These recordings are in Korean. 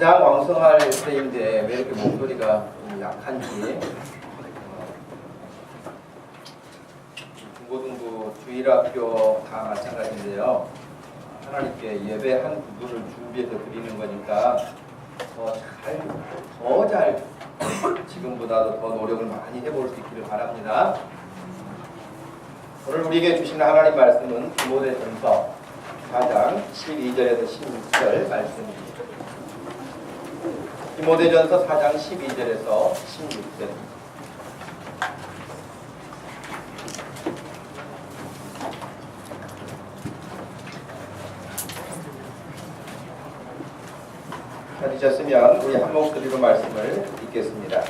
가장 왕성할 때인데 왜 이렇게 목소리가 약한지. 중고등부 주일학교 다 마찬가지인데요. 하나님께 예배 한 구절을 준비해서 드리는 거니까 더 잘 지금보다도 더 노력을 많이 해볼 수 있기를 바랍니다. 오늘 우리에게 주신 하나님 말씀은 디모데전서 4장 12절에서 16절 말씀입니다. 디모데전서 4장 12절에서 16절입니다. 찾으셨으면 우리 한 목소리로 말씀을 읽겠습니다.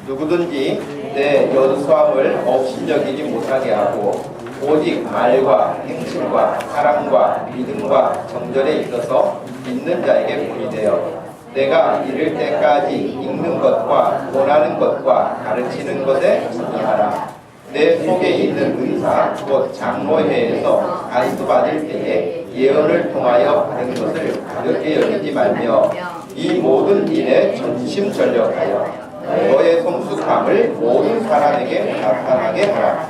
누구든지 내 연수함을 업신여기지 못하게 하고 오직 말과 행실과 사랑과 믿음과 정절에 있어서 믿는 자에게 본이 되어 내가 이를 때까지 읽는 것과 원하는 것과 가르치는 것에 준하라. 내 속에 있는 은사 곧 장로회에서 안수받을 때에 예언을 통하여 받은 것을 가볍게 여기지 말며 이 모든 일에 전심전력하여 너의 성숙함을 모든 사람에게 나타나게 하라.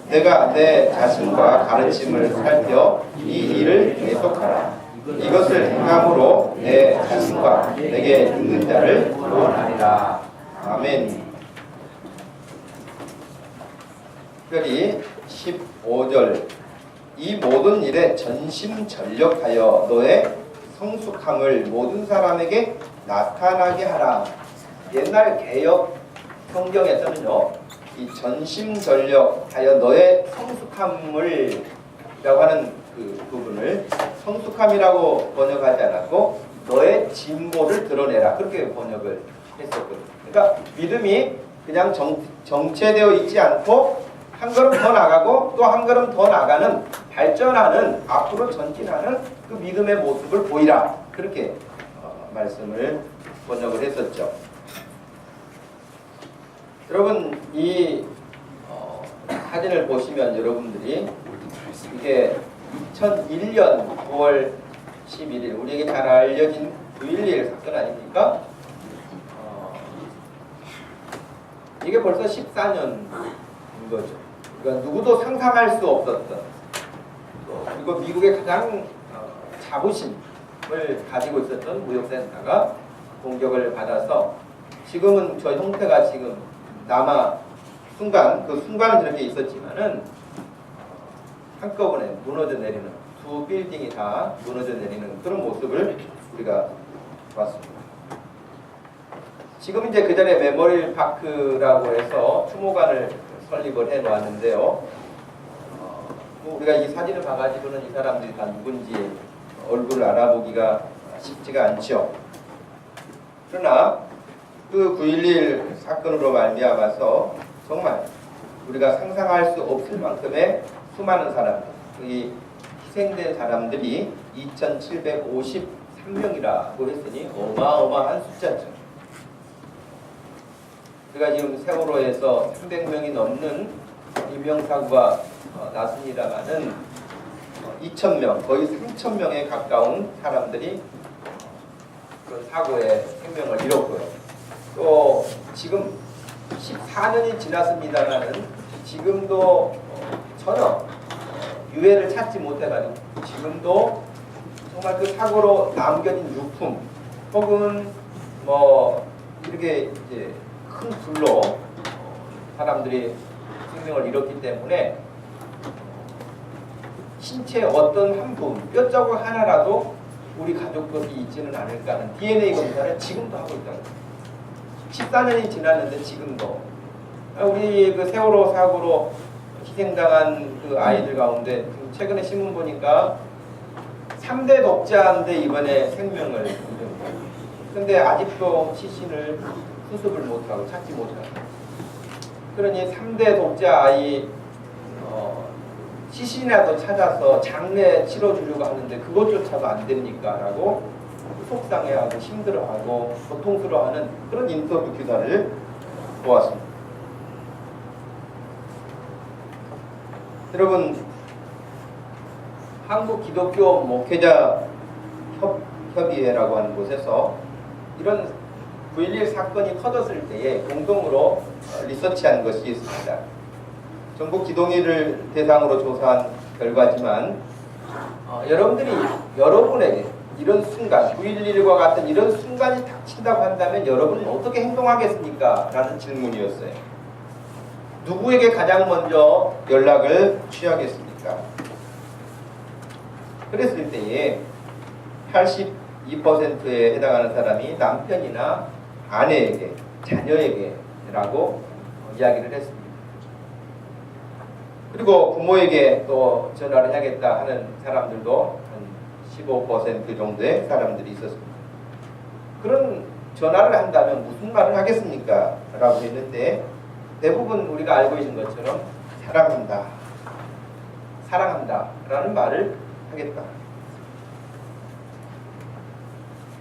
내가 내 자신과 가르침을 살펴 이 일을 계속하라. 이것을 행함으로 내 자신과 내게 듣는 자를 구원하리라. 아멘. 특별히 15절 이 모든 일에 전심전력하여 너의 성숙함을 모든 사람에게 나타나게 하라. 옛날 개역 성경에서는요, 이 전심전력하여 너의 성숙함을 라고 하는 그 부분을 성숙함이라고 번역하지 않았고 너의 진보를 드러내라 그렇게 번역을 했었거든요. 그러니까 믿음이 그냥 정체되어 있지 않고 한 걸음 더 나가고 또 한 걸음 더 나가는 발전하는 앞으로 전진하는 그 믿음의 모습을 보이라 그렇게 말씀을 번역을 했었죠. 여러분 이 사진을 보시면 여러분들이 이게 2001년 9월 11일 우리에게 잘 알려진 9.11 사건 아닙니까? 이게 벌써 14년인 거죠. 그러니까 누구도 상상할 수 없었던 그리고 미국의 가장 자부심을 가지고 있었던 무역센터가 공격을 받아서 지금은 저 형태가 지금 남아 그 순간은 저렇게 있었지만은 한꺼번에 무너져 내리는 두 빌딩이 다 무너져 내리는 그런 모습을 우리가 봤습니다. 지금 이제 그 전에 메모리얼 파크라고 해서 추모관을 설립을 해 놓았는데요. 우리가 이 사진을 봐가지고는 이 사람들이 다 누군지 얼굴을 알아보기가 쉽지가 않죠. 그러나 그 9.11 사건으로 말미암아서 정말 우리가 상상할 수 없을 만큼의 수많은 사람들, 이 희생된 사람들이 2,753명이라고 했으니 어마어마한 숫자죠. 우리가 지금 세월호에서 300명이 넘는 인명사고가 났습니다마는 2,000명, 거의 3,000명에 가까운 사람들이 그런 사고에 생명을 잃었고요. 또 지금 14년이 지났습니다마는 지금도 전혀 유해를 찾지 못해가지고 지금도 정말 그 사고로 남겨진 유품 혹은 뭐 이렇게 이제 큰 불로 사람들이 생명을 잃었기 때문에 신체 어떤 한 부분, 뼈자국 하나라도 우리 가족들이 있지는 않을까 하는 DNA 검사를 지금도 하고 있다는 거예요. 14년이 지났는데 지금도 우리 그 세월호 사고로 희생당한 그 아이들 가운데 최근에 신문 보니까 3대 독자인데 이번에 생명을 잃은 거예요. 근데 아직도 시신을 수습을 못하고 찾지 못하고 그러니 3대 독자 아이 시신이라도 찾아서 장례 치러주려고 하는데 그것조차도 안 됩니까? 라고 속상해하고 힘들어하고 고통스러워하는 그런 인터뷰 기사를 보았습니다. 여러분 한국 기독교 목회자 협의회라고 하는 곳에서 이런 9.11 사건이 터졌을 때에 공동으로 리서치한 것이 있습니다. 전국 기동위를 대상으로 조사한 결과지만 여러분들이 여러분에게 이런 순간 9.11과 같은 이런 순간이 닥친다고 한다면 여러분은 어떻게 행동하겠습니까? 라는 질문이었어요. 누구에게 가장 먼저 연락을 취하겠습니까? 그랬을 때에 82%에 해당하는 사람이 남편이나 아내에게, 자녀에게라고 이야기를 했습니다. 그리고 부모에게 또 전화를 해야겠다 하는 사람들도 한 15% 정도의 사람들이 있었습니다. 그런 전화를 한다면 무슨 말을 하겠습니까? 라고 했는데 대부분 우리가 알고 있는 것처럼 사랑한다, 사랑한다 라는 말을 하겠다.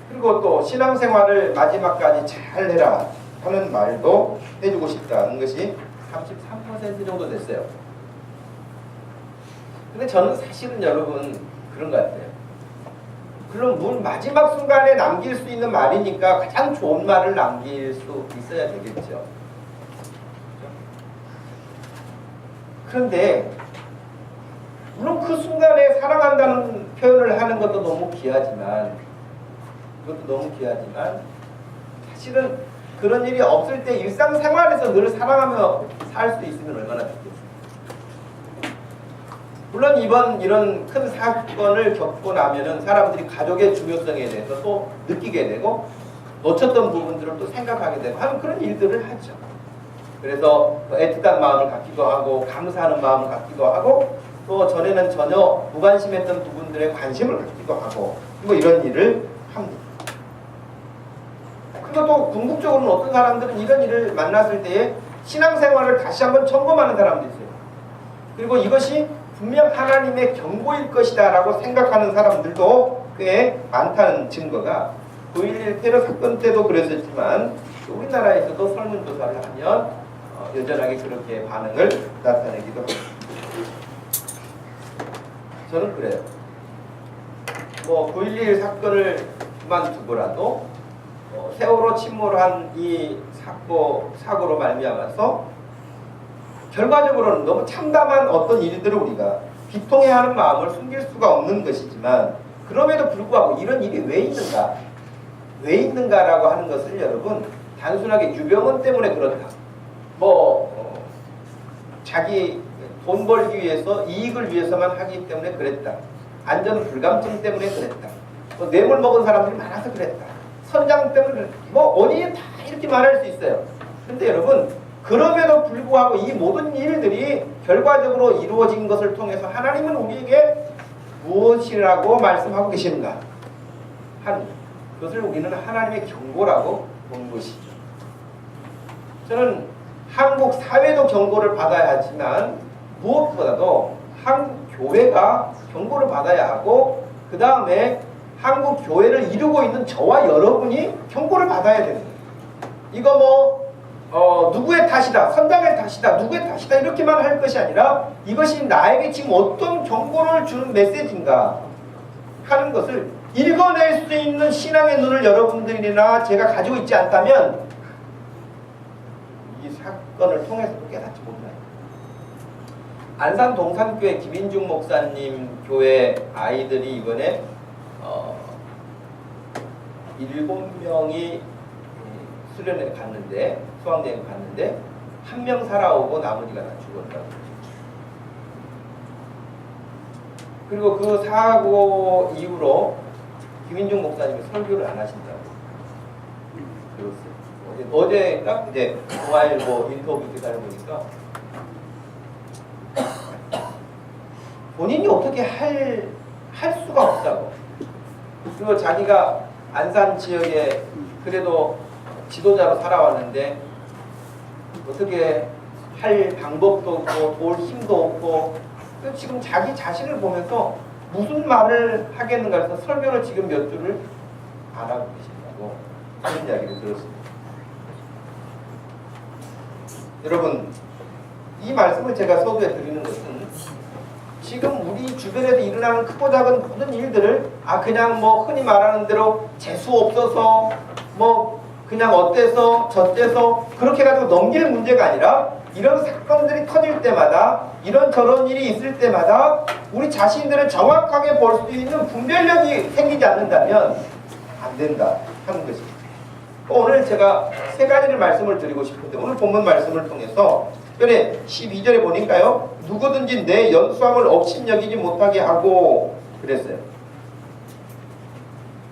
그리고 또 신앙생활을 마지막까지 잘 해라 하는 말도 해주고 싶다는 것이 33% 정도 됐어요. 근데 저는 사실은 여러분 그런 것 같아요. 그럼 마지막 순간에 남길 수 있는 말이니까 가장 좋은 말을 남길 수 있어야 되겠죠. 그런데 물론 그 순간에 사랑한다는 표현을 하는 것도 너무 귀하지만 사실은 그런 일이 없을 때 일상생활에서 늘 사랑하며 살 수 있으면 얼마나 좋겠어요. 물론 이런 큰 사건을 겪고 나면은 사람들이 가족의 중요성에 대해서 또 느끼게 되고 놓쳤던 부분들을 또 생각하게 되고 하는 그런 일들을 하죠. 그래서 애틋한 마음을 갖기도 하고 감사하는 마음을 갖기도 하고 또 전에는 전혀 무관심했던 부분들에 관심을 갖기도 하고 뭐 이런 일을 합니다. 그리고 또 궁극적으로는 어떤 사람들은 이런 일을 만났을 때에 신앙생활을 다시 한번 점검하는 사람도 있어요. 그리고 이것이 분명 하나님의 경고일 것이다 라고 생각하는 사람들도 꽤 많다는 증거가 9.11 테러 사건 때도 그랬었지만 우리나라에서도 설문조사를 하면 여전하게 그렇게 반응을 나타내기도 합니다. 저는 그래요. 9.11 사건을 그만두고라도 세월호 침몰한 이 사고로 말미암아서 결과적으로는 너무 참담한 어떤 일들을 우리가 비통해야 하는 마음을 숨길 수가 없는 것이지만 그럼에도 불구하고 이런 일이 왜 있는가라고 하는 것을 여러분 단순하게 유병헌 때문에 그렇다. 자기 돈 벌기 위해서 이익을 위해서만 하기 때문에 그랬다. 안전 불감증 때문에 그랬다. 뇌물 먹은 사람들이 많아서 그랬다. 선장 때문에 그랬다. 원인이 다 이렇게 말할 수 있어요. 근데 여러분 그럼에도 불구하고 이 모든 일들이 결과적으로 이루어진 것을 통해서 하나님은 우리에게 무엇이라고 말씀하고 계신가 하는 그것을 우리는 하나님의 경고라고 본 것이죠. 저는 한국 사회도 경고를 받아야 하지만 무엇보다도 한국 교회가 경고를 받아야 하고 그 다음에 한국 교회를 이루고 있는 저와 여러분이 경고를 받아야 되는 거예요. 이거 누구의 탓이다, 선장의 탓이다, 누구의 탓이다 이렇게만 할 것이 아니라 이것이 나에게 지금 어떤 경고를 주는 메시지인가 하는 것을 읽어낼 수 있는 신앙의 눈을 여러분들이나 제가 가지고 있지 않다면 이 사건을 통해서도 깨닫지 못해요. 안산 동산교회 김인중 목사님 교회 아이들이 이번에 7명이 수련회 갔는데 수학여행 갔는데 한 명 살아오고 나머지가 다 죽었다고. 그리고 그 사고 이후로 김인중 목사님이 설교를 안 하신다고 들었어요. 어제가 이제 동아일보 인터뷰 기사를 보니까 본인이 어떻게 할 수가 없다고. 그리고 자기가 안산 지역에 그래도 지도자로 살아왔는데 어떻게 할 방법도 없고 도울 힘도 없고 지금 자기 자신을 보면서 무슨 말을 하겠는가 해서 설교를 지금 몇 줄을 안 하고 계신다고 그런 이야기를 들었습니다. 여러분 이 말씀을 제가 서두에 드리는 것은 지금 우리 주변에서 일어나는 크고 작은 모든 일들을 그냥 흔히 말하는 대로 재수 없어서 뭐 그냥 어때서 저때서 그렇게 가지고 넘길 문제가 아니라 이런 사건들이 터질 때마다 이런 저런 일이 있을 때마다 우리 자신들을 정확하게 볼 수 있는 분별력이 생기지 않는다면 안 된다 하는 것입니다. 오늘 제가 세 가지를 말씀을 드리고 싶은데 오늘 본문 말씀을 통해서 특별히 12절에 보니까요. 누구든지 내 연수함을 업신여기지 못하게 하고 그랬어요.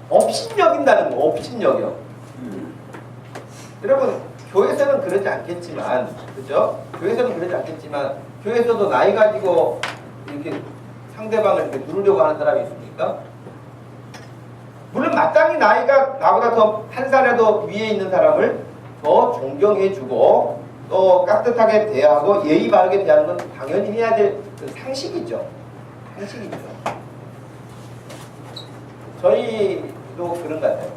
업신여긴다는 거, 업신여겨. 여러분 교회에서는 그러지 않겠지만, 그죠? 교회에서는 그러지 않겠지만, 교회에서도 나이 가지고 이렇게 상대방을 이렇게 누르려고 하는 사람이 있습니까? 물론 마땅히 나이가 나보다 더 한 살이라도 위에 있는 사람을 더 존경해주고 또 깍듯하게 대하고 예의 바르게 대하는 건 당연히 해야 될 그 상식이죠. 상식이죠. 저희도 그런 것 같아요.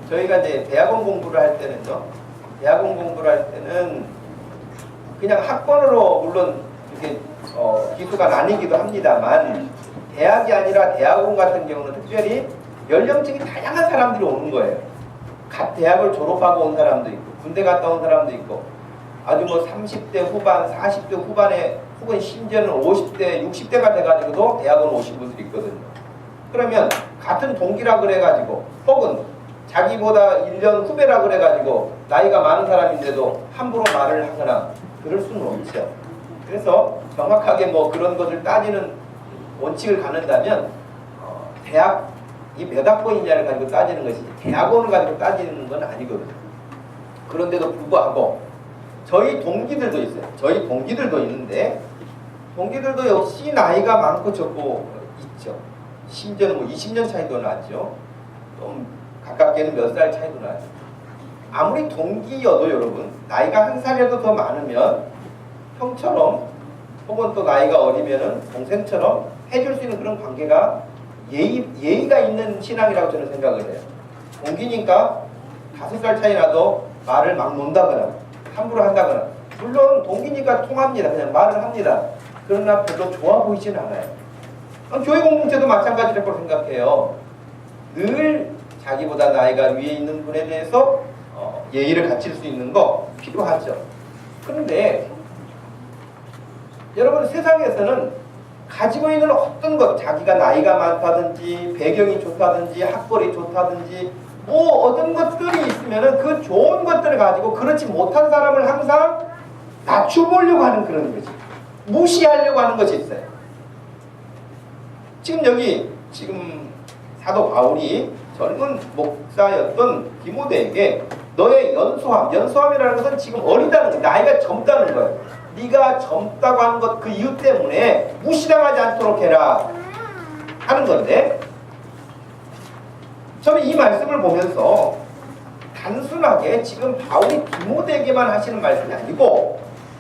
저희가 이제 대학원 공부를 할 때는요. 대학원 공부를 할 때는 그냥 학번으로 물론 이렇게 기수가 나뉘기도 합니다만 대학이 아니라 대학원 같은 경우는 특별히 연령층이 다양한 사람들이 오는 거예요. 갓 대학을 졸업하고 온 사람도 있고 군대 갔다 온 사람도 있고 아주 뭐 30대 후반, 40대 후반에 혹은 심지어는 50대, 60대가 돼가지고도 대학원 오신 분들이 있거든요. 그러면 같은 동기라 그래가지고 혹은 자기보다 1년 후배라 그래가지고 나이가 많은 사람인데도 함부로 말을 하거나 그럴 수는 없죠. 그래서 정확하게 뭐 그런 것을 따지는 원칙을 갖는다면 대학이 몇 학번이냐를 가지고 따지는 것이 대학원을 가지고 따지는 건 아니거든요. 그런데도 불구하고 저희 동기들도 있어요. 저희 동기들도 있는데 동기들도 역시 나이가 많고 적고 있죠. 심지어는 뭐 20년 차이도 나죠. 좀 가깝게는 몇 살 차이도 나죠. 아무리 동기여도 여러분 나이가 한 살이라도 더 많으면 형처럼 혹은 또 나이가 어리면은 동생처럼 해줄 수 있는 그런 관계가 예의가 있는 신앙이라고 저는 생각을 해요. 동기니까 5살 차이 나도 말을 막 논다거나 함부로 한다거나 물론 동기니까 통합니다. 그냥 말을 합니다. 그러나 별로 좋아 보이지는 않아요. 교회 공동체도 마찬가지라고 생각해요. 늘 자기보다 나이가 위에 있는 분에 대해서 예의를 갖출 수 있는 거 필요하죠. 그런데 여러분 세상에서는 가지고 있는 어떤 것, 자기가 나이가 많다든지 배경이 좋다든지 학벌이 좋다든지 뭐 어떤 것들이 있으면은 그 좋은 것들을 가지고 그렇지 못한 사람을 항상 낮춰보려고 하는 그런 거지. 무시하려고 하는 것이 있어요. 지금 사도 바울이 젊은 목사였던 디모데에게 너의 연소함이라는 것은 지금 어리다는 거예요. 나이가 젊다는 거예요. 네가 젊다고 하는 것 그 이유 때문에 무시당하지 않도록 해라 하는 건데 저는 이 말씀을 보면서 단순하게 지금 바울이 디모데에게만 하시는 말씀이 아니고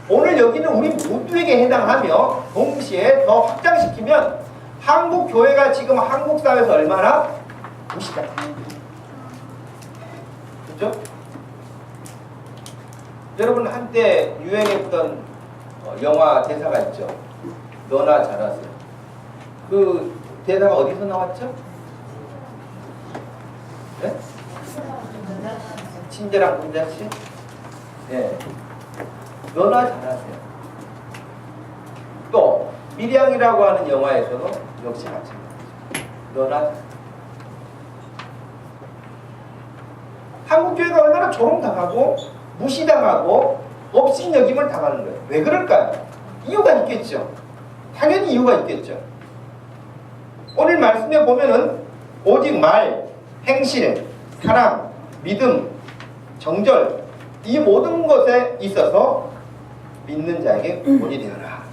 오늘 여기는 우리 모두에게 해당하며 동시에 더 확장시키면 한국 교회가 지금 한국 사회에서 얼마나 무시당해. 그렇죠? 여러분 한때 유행했던 영화 대사가 있죠. 너나 잘하세요. 그 대사가 어디서 나왔죠? 네? 친절한 군자씨? 네. 너나 잘하세요. 또 밀양이라고 하는 영화에서도 역시 마찬가지죠. 너나 한국교회가 얼마나 조롱당하고 무시당하고 업신여김을 당하는 거예요. 왜 그럴까요? 이유가 있겠죠. 당연히 이유가 있겠죠. 오늘 말씀에 보면은 오직 말, 행실, 사랑, 믿음, 정절 이 모든 것에 있어서 믿는 자에게 본이 되어라.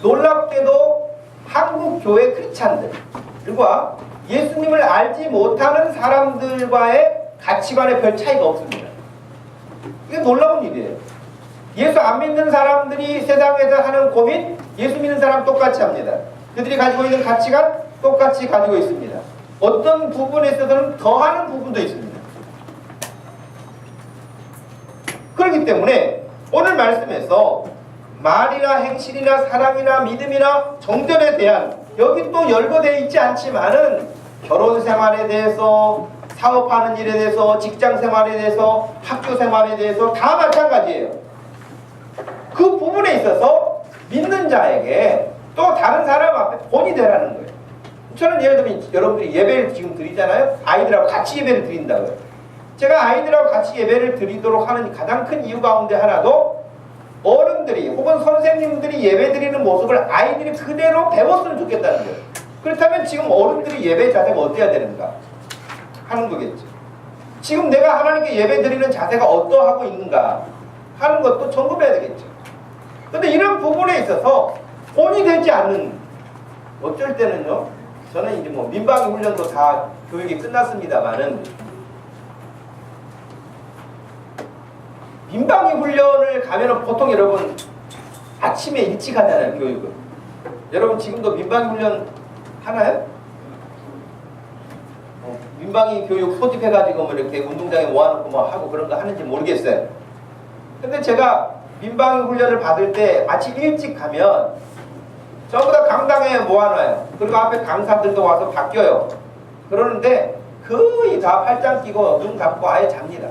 놀랍게도 한국 교회 크리스찬들과 예수님을 알지 못하는 사람들과의 가치관에 별 차이가 없습니다. 이게 놀라운 일이에요. 예수 안 믿는 사람들이 세상에서 하는 고민 예수 믿는 사람 똑같이 합니다. 그들이 가지고 있는 가치관 똑같이 가지고 있습니다. 어떤 부분에 있어서는 더하는 부분도 있습니다. 그렇기 때문에 오늘 말씀에서 말이나 행실이나 사랑이나 믿음이나 정절에 대한 여기 또 열거되어 있지 않지만은 결혼 생활에 대해서, 사업하는 일에 대해서, 직장 생활에 대해서, 학교 생활에 대해서 다 마찬가지예요. 그 부분에 있어서 믿는 자에게 또 다른 사람 앞에 본이 되라는 거예요. 저는 예를 들면 여러분들이 예배를 지금 드리잖아요. 아이들하고 같이 예배를 드린다고요. 제가 아이들하고 같이 예배를 드리도록 하는 가장 큰 이유 가운데 하나도 어른들이 혹은 선생님들이 예배 드리는 모습을 아이들이 그대로 배웠으면 좋겠다는 거예요. 그렇다면 지금 어른들이 예배 자세가 어때야 되는가 하는 거겠죠. 지금 내가 하나님께 예배 드리는 자세가 어떠하고 있는가 하는 것도 점검해야 되겠죠. 그런데 이런 부분에 있어서 본이 되지 않는, 어쩔 때는요, 저는 이제 뭐 민방위 훈련도 다 교육이 끝났습니다만은 민방위 훈련을 가면은 보통 여러분 아침에 일찍 하잖아요, 교육을. 여러분 지금도 민방위 훈련 하나요? 민방위 교육 소집해가지고 뭐 이렇게 운동장에 모아놓고 뭐 하고 그런 거 하는지 모르겠어요. 근데 제가 민방위 훈련을 받을 때 아침 일찍 가면 전부 다 강당에 모아놔요. 그리고 앞에 강사들도 와서 바뀌어요. 그러는데 거의 다 팔짱 끼고 눈 감고 아예 잡니다.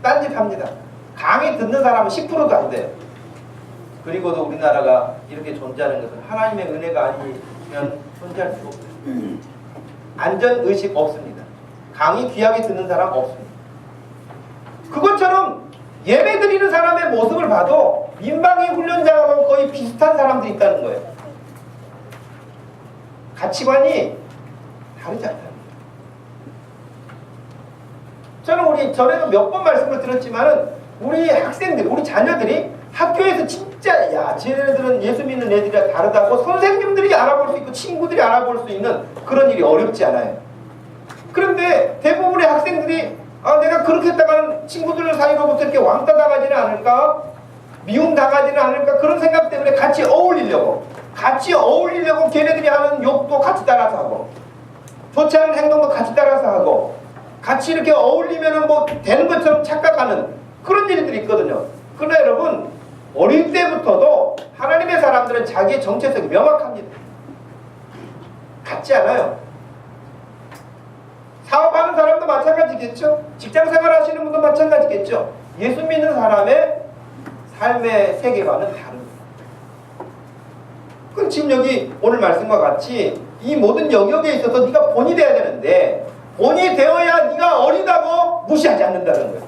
딴짓합니다. 강의 듣는 사람은 10%도 안 돼요. 그리고도 우리나라가 이렇게 존재하는 것은 하나님의 은혜가 아니면 존재할 수 없어요. 안전의식 없습니다. 강의 귀하게 듣는 사람 없습니다. 그것처럼 예배 드리는 사람의 모습을 봐도 민방위 훈련자하고 거의 비슷한 사람들이 있다는 거예요. 가치관이 다르지 않다는 거예요. 저는 우리 전에도 몇 번 말씀을 드렸지만은 우리 학생들, 우리 자녀들이 학교에서 진짜 야 쟤네들은 예수 믿는 애들이랑 다르다고 선생님들이 알아볼 수 있고 친구들이 알아볼 수 있는 그런 일이 어렵지 않아요. 그런데 대부분의 학생들이 내가 그렇게 했다가는 친구들 사이로부터 이렇게 왕따 당하지는 않을까? 미움 당하지는 않을까? 그런 생각 때문에 같이 어울리려고 걔네들이 하는 욕도 같이 따라서 하고 좋지 않은 행동도 같이 따라서 하고 같이 이렇게 어울리면은 뭐 되는 것처럼 착각하는 그런 일들이 있거든요. 그러나 여러분 어릴 때부터도 하나님의 사람들은 자기의 정체성이 명확합니다. 같지 않아요. 사업하는 사람도 마찬가지겠죠. 직장생활 하시는 분도 마찬가지겠죠. 예수 믿는 사람의 삶의 세계관은 다릅니다. 그럼 지금 여기 오늘 말씀과 같이 이 모든 영역에 있어서 네가 본이 돼야 되는데 본이 되어야 네가 어리다고 무시하지 않는다는 거예요.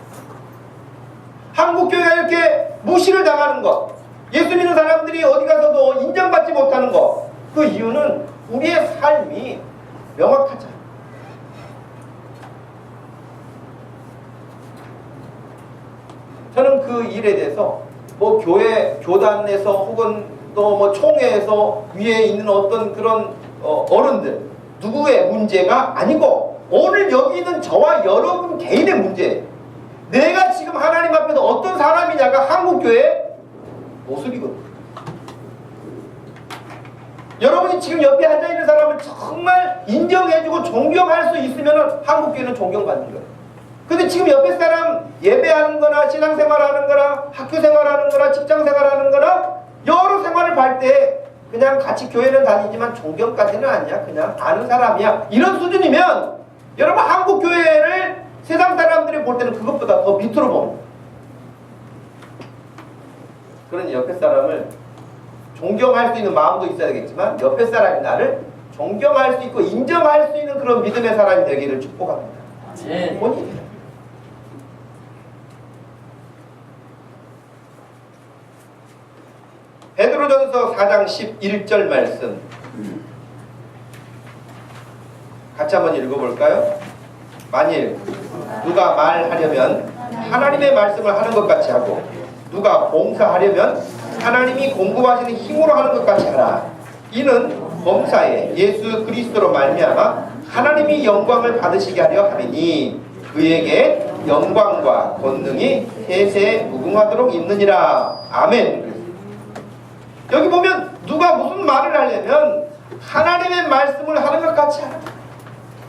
한국교회가 이렇게 무시를 당하는 것, 예수 믿는 사람들이 어디 가서도 인정받지 못하는 것, 그 이유는 우리의 삶이 명확하잖아요. 저는 그 일에 대해서 뭐 교회, 교단에서 혹은 또 뭐 총회에서 위에 있는 어떤 그런 어른들 누구의 문제가 아니고 오늘 여기 있는 저와 여러분 개인의 문제예요. 내가 지금 하나님 앞에서 어떤 사람이냐가 한국교회의 모습이거든요. 여러분이 지금 옆에 앉아있는 사람을 정말 인정해주고 존경할 수 있으면 한국교회는 존경받는 거예요. 근데 지금 옆에 사람 예배하는 거나 신앙생활 하는 거나 학교 생활 하는 거나 직장 생활 하는 거나 여러 생활을 할 때 그냥 같이 교회는 다니지만 존경까지는 아니야. 그냥 아는 사람이야. 이런 수준이면 여러분 한국교회를 세상 사람들이 볼 때는 그것보다 더 밑으로 봅니다. 그러니 옆에 사람을 존경할 수 있는 마음도 있어야 되겠지만 옆에 사람이 나를 존경할 수 있고 인정할 수 있는 그런 믿음의 사람이 되기를 축복합니다. 네. 본인이에요. 베드로전서 4장 11절 말씀 같이 한번 읽어볼까요? 만일 누가 말하려면 하나님의 말씀을 하는 것 같이 하고 누가 봉사하려면 하나님이 공급하시는 힘으로 하는 것 같이 하라. 이는 범사에 예수 그리스도로 말미암아 하나님이 영광을 받으시게 하려 하리니 그에게 영광과 권능이 세세에 무궁하도록 있느니라. 아멘. 여기 보면 누가 무슨 말을 하려면 하나님의 말씀을 하는 것 같이 하라.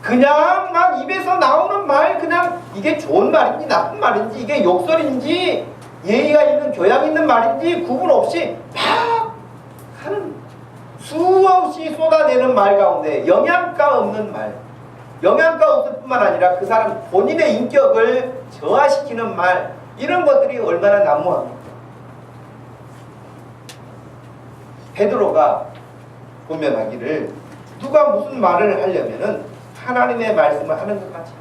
그냥 막 입에서 나오는 말, 그냥 이게 좋은 말인지 나쁜 말인지 이게 욕설인지 예의가 있는 교양 있는 말인지 구분 없이 막 하는 수없이 쏟아내는 말 가운데 영양가 없는 말, 영양가 없을 뿐만 아니라 그 사람 본인의 인격을 저하시키는 말, 이런 것들이 얼마나 난무합니까? 베드로가 분명하기를 누가 무슨 말을 하려면은 하나님의 말씀을 하는 것 같이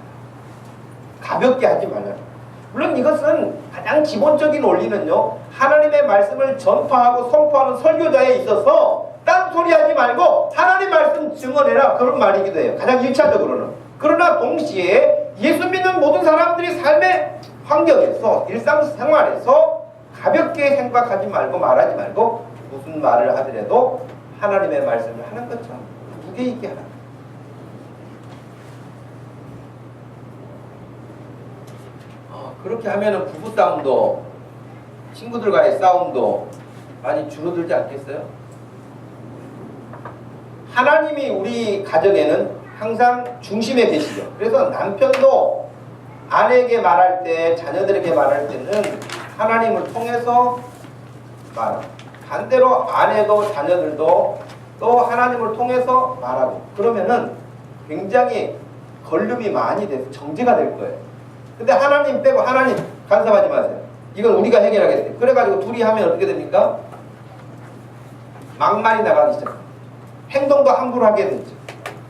가볍게 하지 말라. 물론 이것은 가장 기본적인 원리는요, 하나님의 말씀을 전파하고 선포하는 설교자에 있어서 딴소리 하지 말고 하나님 말씀 증언해라, 그런 말이기도 해요. 가장 1차적으로는. 그러나 동시에 예수 믿는 모든 사람들이 삶의 환경에서, 일상생활에서 가볍게 생각하지 말고 말하지 말고 무슨 말을 하더라도 하나님의 말씀을 하는 것처럼 무게 있게 하라. 그렇게 하면은 부부싸움도, 친구들과의 싸움도 많이 줄어들지 않겠어요? 하나님이 우리 가정에는 항상 중심에 계시죠. 그래서 남편도 아내에게 말할 때, 자녀들에게 말할 때는 하나님을 통해서 말하고, 반대로 아내도 자녀들도 또 하나님을 통해서 말하고, 그러면은 굉장히 걸림이 많이 돼서 정제가 될 거예요. 근데 하나님 빼고 하나님 간섭하지 마세요. 이건 우리가 해결하겠어요. 그래가지고 둘이 하면 어떻게 됩니까? 막말이 나가기 시작합니다. 행동도 함부로 하게 되죠.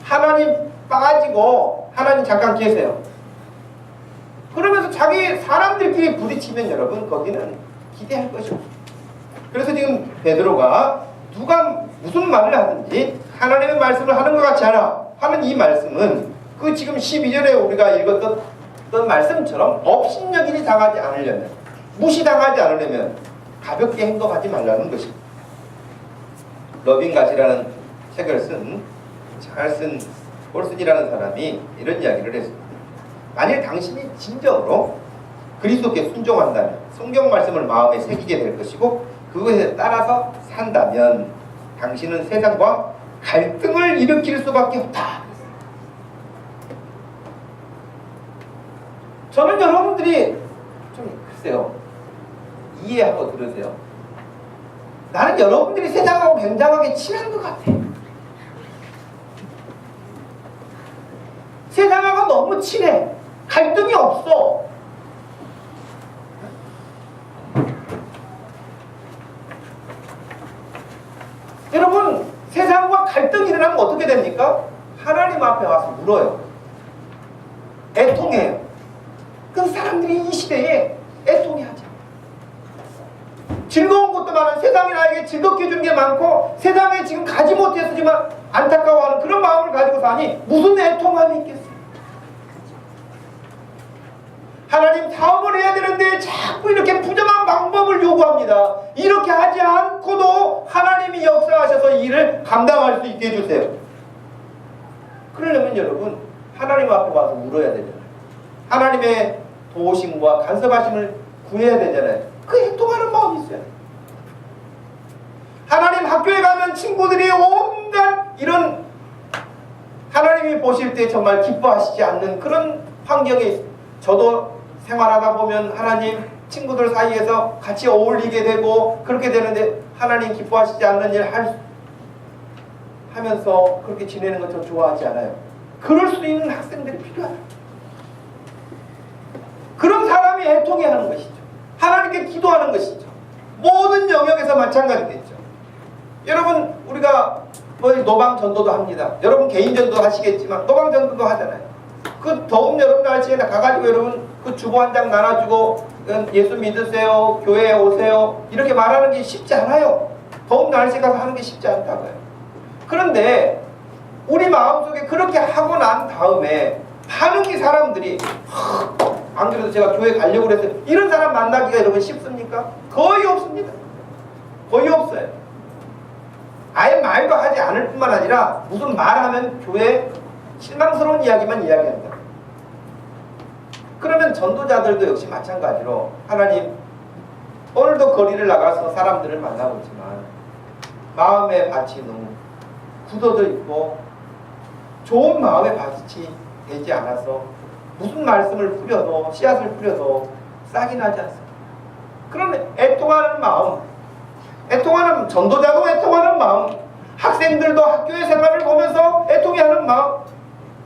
하나님 빠지고 하나님 잠깐 계세요. 그러면서 자기 사람들끼리 부딪히면 여러분 거기는 기대할 것이 없어요. 그래서 지금 베드로가 누가 무슨 말을 하든지 하나님의 말씀을 하는 것 같이 하라 하는 이 말씀은 그 지금 12절에 우리가 읽었던 말씀처럼 업신여기지 당하지 않으려면, 무시당하지 않으려면 가볍게 행동하지 말라는 것입니다. 러빙갓이라는 책을 잘 쓴 폴슨이라는 사람이 이런 이야기를 했습니다. 만일 당신이 진정으로 그리스도께 순종한다면 성경 말씀을 마음에 새기게 될 것이고 그것에 따라서 산다면 당신은 세상과 갈등을 일으킬 수밖에 없다. 저는 여러분들이 좀 글쎄요, 이해하고 들으세요. 나는 여러분들이 세상하고 굉장하게 친한 것 같아. 세상하고 너무 친해. 갈등이 없어. 여러분, 세상과 갈등이 일어나면 어떻게 됩니까? 하나님 앞에 와서 물어요. 애통해요. 그 사람들이 이 시대에 애통해하죠. 즐거운 것도 많은, 세상이 나에게 즐겁게 해주는 게 많고 세상에 지금 가지 못했지만 안타까워하는 그런 마음을 가지고 사니 무슨 애통함이 있겠어요? 하나님 사업을 해야 되는데 자꾸 이렇게 부정한 방법을 요구합니다. 이렇게 하지 않고도 하나님이 역사하셔서 이 일을 감당할 수 있게 해주세요. 그러려면 여러분 하나님 앞에 와서 물어야 되잖아요. 하나님의 도우심과 간섭하심을 구해야 되잖아요. 그 애통하는 마음이 있어요. 하나님 학교에 가면 친구들이 온갖 이런 하나님이 보실 때 정말 기뻐하시지 않는 그런 환경에 있어요. 저도 생활하다 보면 하나님 친구들 사이에서 같이 어울리게 되고 그렇게 되는데 하나님 기뻐하시지 않는 일 하면서 그렇게 지내는 것 저 좋아하지 않아요. 그럴 수 있는 학생들이 필요하다. 그런 사람이 애통해하는 것이죠. 하나님께 기도하는 것이죠. 모든 영역에서 마찬가지겠죠. 여러분 우리가 노방 전도도 합니다. 여러분 개인 전도 하시겠지만 노방 전도도 하잖아요. 그 더운 여름 날씨에 가가지고 여러분 그 주보 한 장 나눠주고 예수 믿으세요, 교회에 오세요 이렇게 말하는 게 쉽지 않아요. 더운 날씨에 가서 하는 게 쉽지 않다고요. 그런데 우리 마음속에 그렇게 하고 난 다음에 많은 사람들이 안 그래도 제가 교회 가려고 그랬어요. 이런 사람 만나기가 여러분 쉽습니까? 거의 없습니다. 거의 없어요. 아예 말도 하지 않을 뿐만 아니라 무슨 말하면 교회 실망스러운 이야기만 이야기한다. 그러면 전도자들도 역시 마찬가지로 하나님 오늘도 거리를 나가서 사람들을 만나고 있지만 마음의 밭이 너무 굳어져 있고 좋은 마음의 밭이 되지 않아서 무슨 말씀을 뿌려도 씨앗을 뿌려도 싹이 나지 않습니다. 그러면 애통하는 마음, 애통하는 전도자도 애통하는 마음, 학생들도 학교의 생활을 보면서 애통해하는 마음,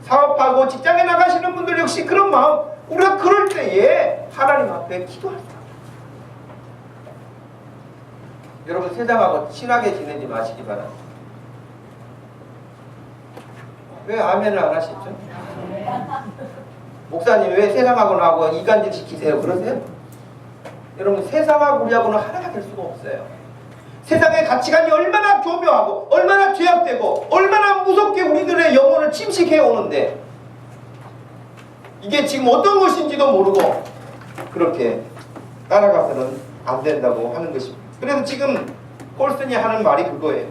사업하고 직장에 나가시는 분들 역시 그런 마음, 우리가 그럴 때에 하나님 앞에 기도할 수 있습니다. 여러분, 세상하고 친하게 지내지 마시기 바랍니다. 왜 아멘을 안 하시죠? 목사님 왜 세상하고 나하고 이간질 시키세요? 그러세요? 여러분, 세상하고 우리하고는 하나가 될 수가 없어요. 세상의 가치관이 얼마나 교묘하고 얼마나 죄악되고 얼마나 무섭게 우리들의 영혼을 침식해 오는데 이게 지금 어떤 것인지도 모르고 그렇게 따라가서는 안 된다고 하는 것입니다. 그래서 지금 콜슨이 하는 말이 그거예요.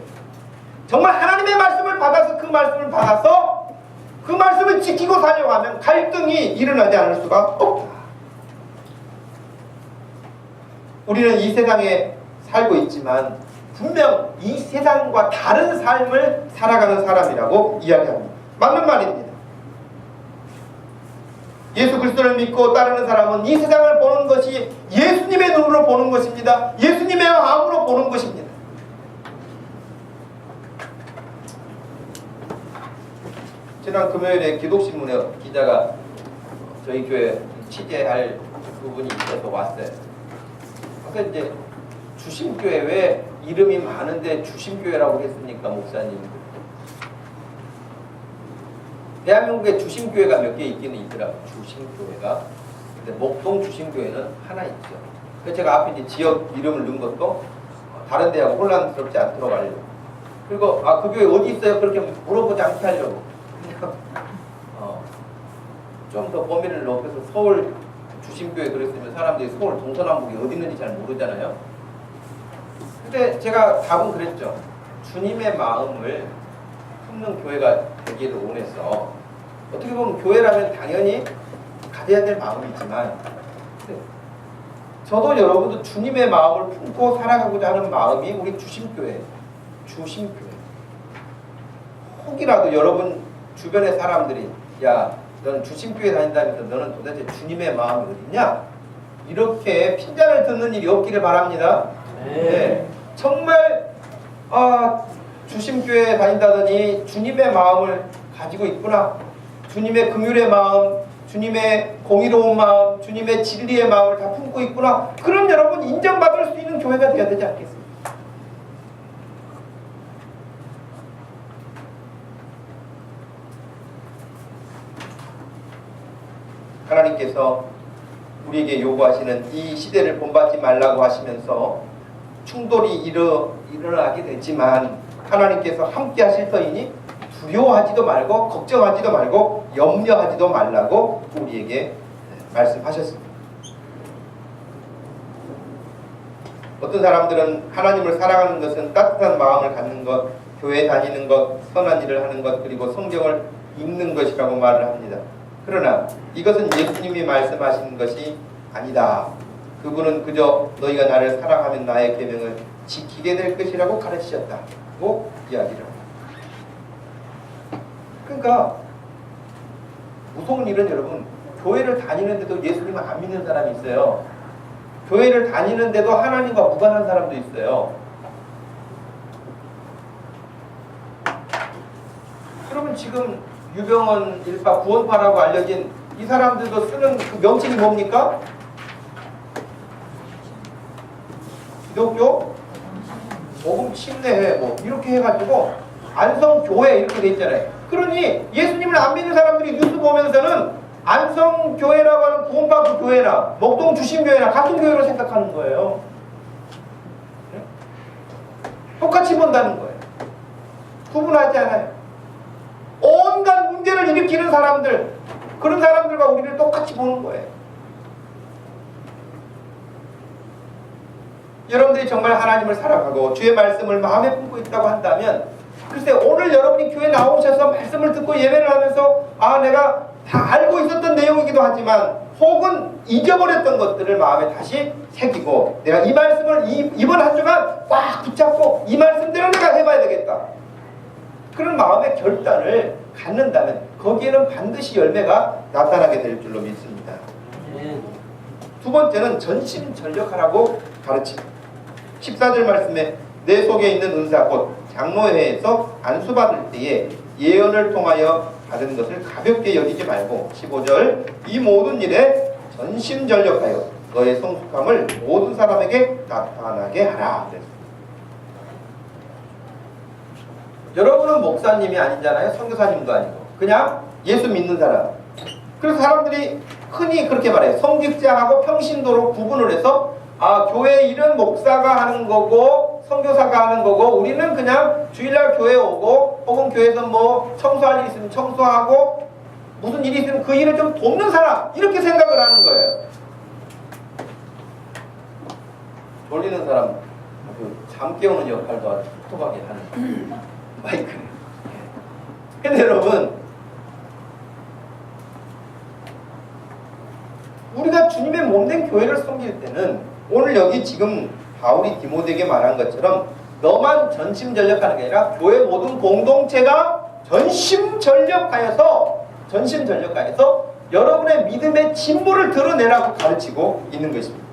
정말 하나님의 말씀을 받아서 그 말씀을 지키고 살려고 하면 갈등이 일어나지 않을 수가 없다. 우리는 이 세상에 살고 있지만 분명 이 세상과 다른 삶을 살아가는 사람이라고 이야기합니다. 맞는 말입니다. 예수 그리스도를 믿고 따르는 사람은 이 세상을 보는 것이 예수님의 눈으로 보는 것입니다. 예수님의 마음으로 보는 것입니다. 지난 금요일에 기독신문에 기자가 저희 교회 취재할 부분이 있어서 왔어요. 그래서 이제 주심교회 왜 이름이 많은데 주심교회라고 했습니까, 목사님? 대한민국에 주심교회가 몇 개 있기는 있더라고요. 주심교회가. 근데 목동 주심교회는 하나 있죠. 그래서 제가 앞에 이제 지역 이름을 넣은 것도 다른 데하고 혼란스럽지 않도록 하려고. 그리고 그 교회 어디 있어요? 그렇게 물어보지 않게 하려고. 좀 더 범위를 넓혀서 서울 주심교회 그랬으면 사람들이 서울 동서남북이 어디 있는지 잘 모르잖아요. 근데 제가 답은 그랬죠. 주님의 마음을 품는 교회가 되기를 원해서 어떻게 보면 교회라면 당연히 가져야 될 마음이지만 저도 여러분도 주님의 마음을 품고 살아가고자 하는 마음이 우리 주심교회. 혹이라도 여러분 주변의 사람들이 야, 너는 주심교회 다닌다면서 너는 도대체 주님의 마음이 어딨냐? 이렇게 핀잔을 듣는 일이 없기를 바랍니다. 네. 정말 주심교회 다닌다더니 주님의 마음을 가지고 있구나. 주님의 긍휼의 마음, 주님의 공의로운 마음, 주님의 진리의 마음을 다 품고 있구나. 그럼 여러분 인정받을 수 있는 교회가 되어야 되지 않겠습니까? 하나님께서 우리에게 요구하시는 이 시대를 본받지 말라고 하시면서 충돌이 일어나게 되지만 하나님께서 함께 하실 터이니 두려워하지도 말고 걱정하지도 말고 염려하지도 말라고 우리에게 말씀하셨습니다. 어떤 사람들은 하나님을 사랑하는 것은 따뜻한 마음을 갖는 것, 교회 다니는 것, 선한 일을 하는 것, 그리고 성경을 읽는 것이라고 말을 합니다. 그러나 이것은 예수님이 말씀하시는 것이 아니다. 그분은 그저 너희가 나를 사랑하면 나의 계명을 지키게 될 것이라고 가르치셨다고 이야기를 합니다. 그러니까 무서운 일은 여러분, 교회를 다니는데도 예수님을 안 믿는 사람이 있어요. 교회를 다니는데도 하나님과 무관한 사람도 있어요. 그러면 지금 유병원 일파 구원파라고 알려진 이 사람들도 쓰는 그 명칭이 뭡니까? 기독교 복음 침례회 뭐 이렇게 해가지고 안성교회 이렇게 돼 있잖아요. 그러니 예수님을 안 믿는 사람들이 뉴스 보면서는 안성교회라고 하는 구원파 그 교회나 목동 주심교회나 같은 교회로 생각하는 거예요. 똑같이 본다는 거예요. 구분하지 않아요. 온갖 문제를 일으키는 사람들, 그런 사람들과 우리를 똑같이 보는 거예요. 여러분들이 정말 하나님을 사랑하고 주의 말씀을 마음에 품고 있다고 한다면 글쎄 오늘 여러분이 교회 나오셔서 말씀을 듣고 예배를 하면서 내가 다 알고 있었던 내용이기도 하지만 혹은 잊어버렸던 것들을 마음에 다시 새기고 내가 이 말씀을 이번 한 주간 꽉 붙잡고 이 말씀대로 내가 해봐야 되겠다. 그런 마음의 결단을 갖는다면 거기에는 반드시 열매가 나타나게 될 줄로 믿습니다. 두 번째는 전심전력하라고 가르칩니다. 14절 말씀에 내 속에 있는 은사 곧 장로회에서 안수받을 때에 예언을 통하여 받은 것을 가볍게 여기지 말고 15절 이 모든 일에 전심전력하여 너의 성숙함을 모든 사람에게 나타나게 하라. 여러분은 목사님이 아니잖아요. 선교사님도 아니고 그냥 예수 믿는 사람. 그래서 사람들이 흔히 그렇게 말해요. 성직자하고 평신도로 구분을 해서 교회 일은 목사가 하는 거고 선교사가 하는 거고 우리는 그냥 주일날 교회 오고 혹은 교회에서 뭐 청소할 일 있으면 청소하고 무슨 일이 있으면 그 일을 좀 돕는 사람 이렇게 생각을 하는 거예요. 졸리는 사람 잠 깨우는 역할도 아주 톡톡하게 하는 마이크를. 근데 여러분 우리가 주님의 몸된 교회를 섬길 때는 오늘 여기 지금 바울이 디모데에게 말한 것처럼 너만 전심전력하는 게 아니라 교회 모든 공동체가 전심전력하여서 여러분의 믿음의 진보를 드러내라고 가르치고 있는 것입니다.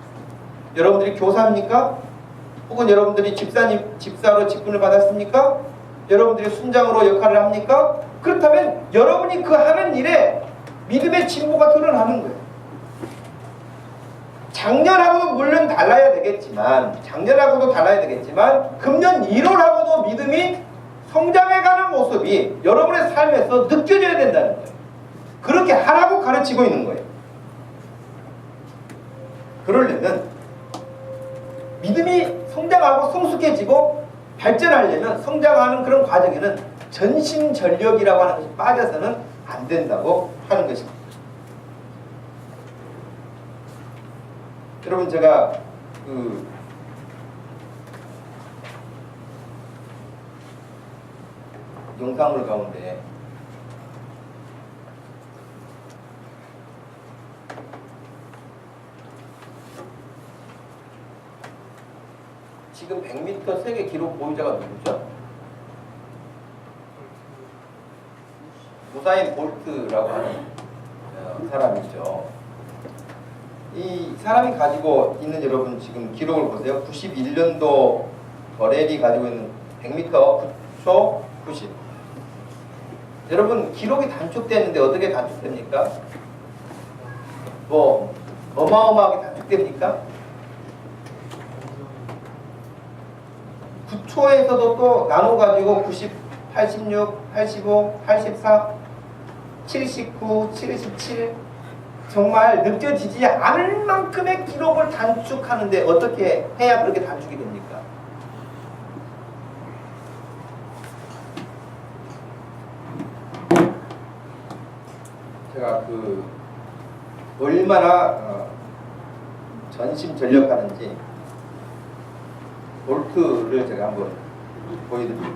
여러분들이 교사입니까? 혹은 여러분들이 집사로 직분을 받았습니까? 여러분들이 순장으로 역할을 합니까? 그렇다면 여러분이 그 하는 일에 믿음의 진보가 드러나는 거예요. 작년하고도 물론 달라야 되겠지만 금년 1월하고도 믿음이 성장해가는 모습이 여러분의 삶에서 느껴져야 된다는 거예요. 그렇게 하라고 가르치고 있는 거예요. 그러려면 믿음이 성장하고 성숙해지고 발전하려면 성장하는 그런 과정에는 전심전력이라고 하는 것이 빠져서는 안 된다고 하는 것입니다. 여러분 제가 영상물 가운데 지금 100m 세계 기록 보유자가 누구죠? 우사인 볼트라고 하는 사람이죠. 이 사람이 가지고 있는 여러분 지금 기록을 보세요. 91년도 버렐이 가지고 있는 100m 9초 90. 여러분 기록이 단축됐는데 어떻게 단축됩니까? 뭐 어마어마하게 단축됩니까? 9초에서도 또 나눠가지고 90, 86, 85, 84, 79, 77 정말 느껴지지 않을 만큼의 기록을 단축하는데 어떻게 해야 그렇게 단축이 됩니까? 제가 얼마나 전심전력하는지 볼트를 제가 한번 보여드릴게요.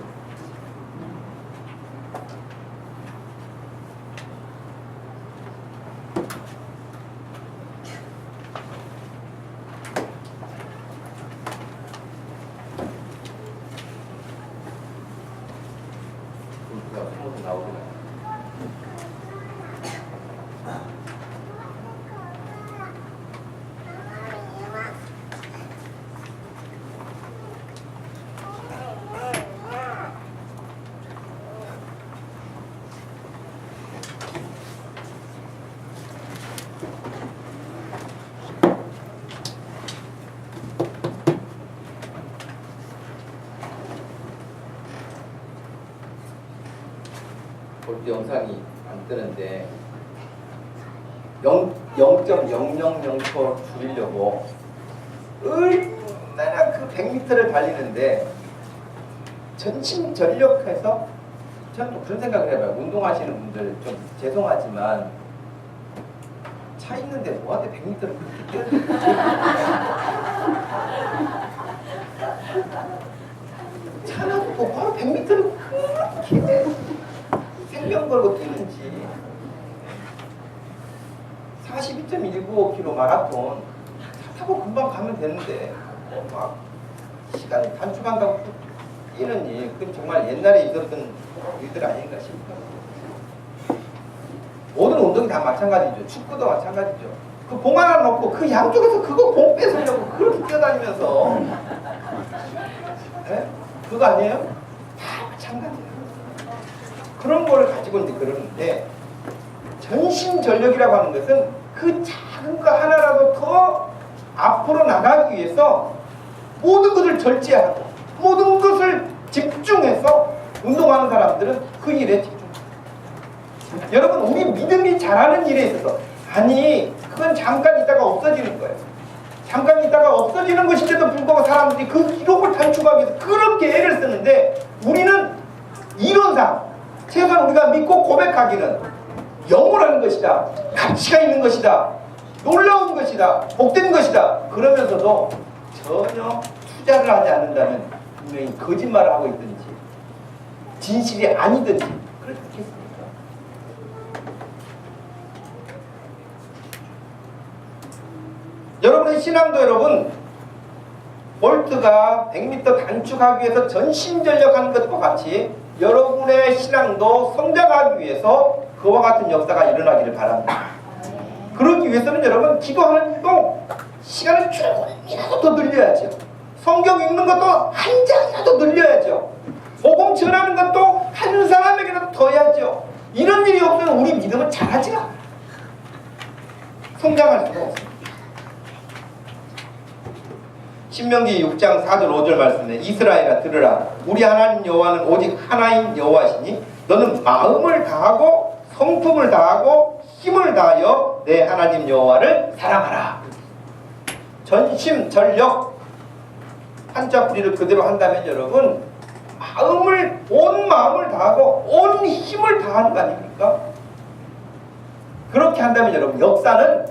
볼트가 나오잖아요. 볼트 영상이 안 뜨는데 0.000초 줄이려고 얼마나 그 100m를 달리는데 전심전력해서 저는 또 그런 생각을 해봐요. 운동하시는 분들 좀 죄송하지만 차 있는데 뭐한테 100m를 그렇게 뛰어야 차 놔두고 바로 100m를 그렇게 생명 걸고 뛰는지 42.195km 마라톤 차 타고 금방 가면 되는데 막 시간이 단축한다고 뛰는 일, 그건 정말 옛날에 있었던 일들 아닌가 싶어요. 모든 운동이 다 마찬가지죠. 축구도 마찬가지죠. 그 공 하나 놓고 그 양쪽에서 그거 공 뺏으려고 그렇게 뛰어다니면서 네? 그거 아니에요? 가르치고 이제 그러는데, 전심전력이라고 하는 것은 그 작은 거 하나라도 더 앞으로 나가기 위해서 모든 것을 절제하고 모든 것을 집중해서 운동하는 사람들은 그 일에 집중. 여러분, 우리 믿음이 잘하는 일에 있어서, 아니 그건 잠깐 있다가 없어지는 거예요. 잠깐 있다가 없어지는 것인데도 불구하고 사람들이 그 기록을 단축하기 위해서 그렇게 애를 쓰는데, 우리는 이론상 최소한 우리가 믿고 고백하기는 영원한 것이다, 가치가 있는 것이다, 놀라운 것이다, 복된 것이다, 그러면서도 전혀 투자를 하지 않는다면 분명히 거짓말을 하고 있든지 진실이 아니든지 그렇겠습니까? 여러분의 신앙도 여러분, 볼트가 100m 단축하기 위해서 전심전력하는 것과 같이 여러분의 신앙도 성장하기 위해서 그와 같은 역사가 일어나기를 바랍니다. 그러기 위해서는 여러분, 기도하는 일도 시간을 조금이라도 더 늘려야죠. 성경 읽는 것도 한 장이라도 늘려야죠. 복음 전하는 것도 한 사람에게라도 더 해야죠. 이런 일이 없으면 우리 믿음은 자라지 않아요. 성장할 수가 없습니다. 신명기 6장 4절 5절 말씀에, 이스라엘아 들으라, 우리 하나님 여호와는 오직 하나인 여호와시니 너는 마음을 다하고 성품을 다하고 힘을 다하여 내 하나님 여호와를 사랑하라. 전심전력 한자풀이를 그대로 한다면 여러분, 온 마음을 다하고 온 힘을 다하는 거 아닙니까? 그렇게 한다면 여러분, 역사는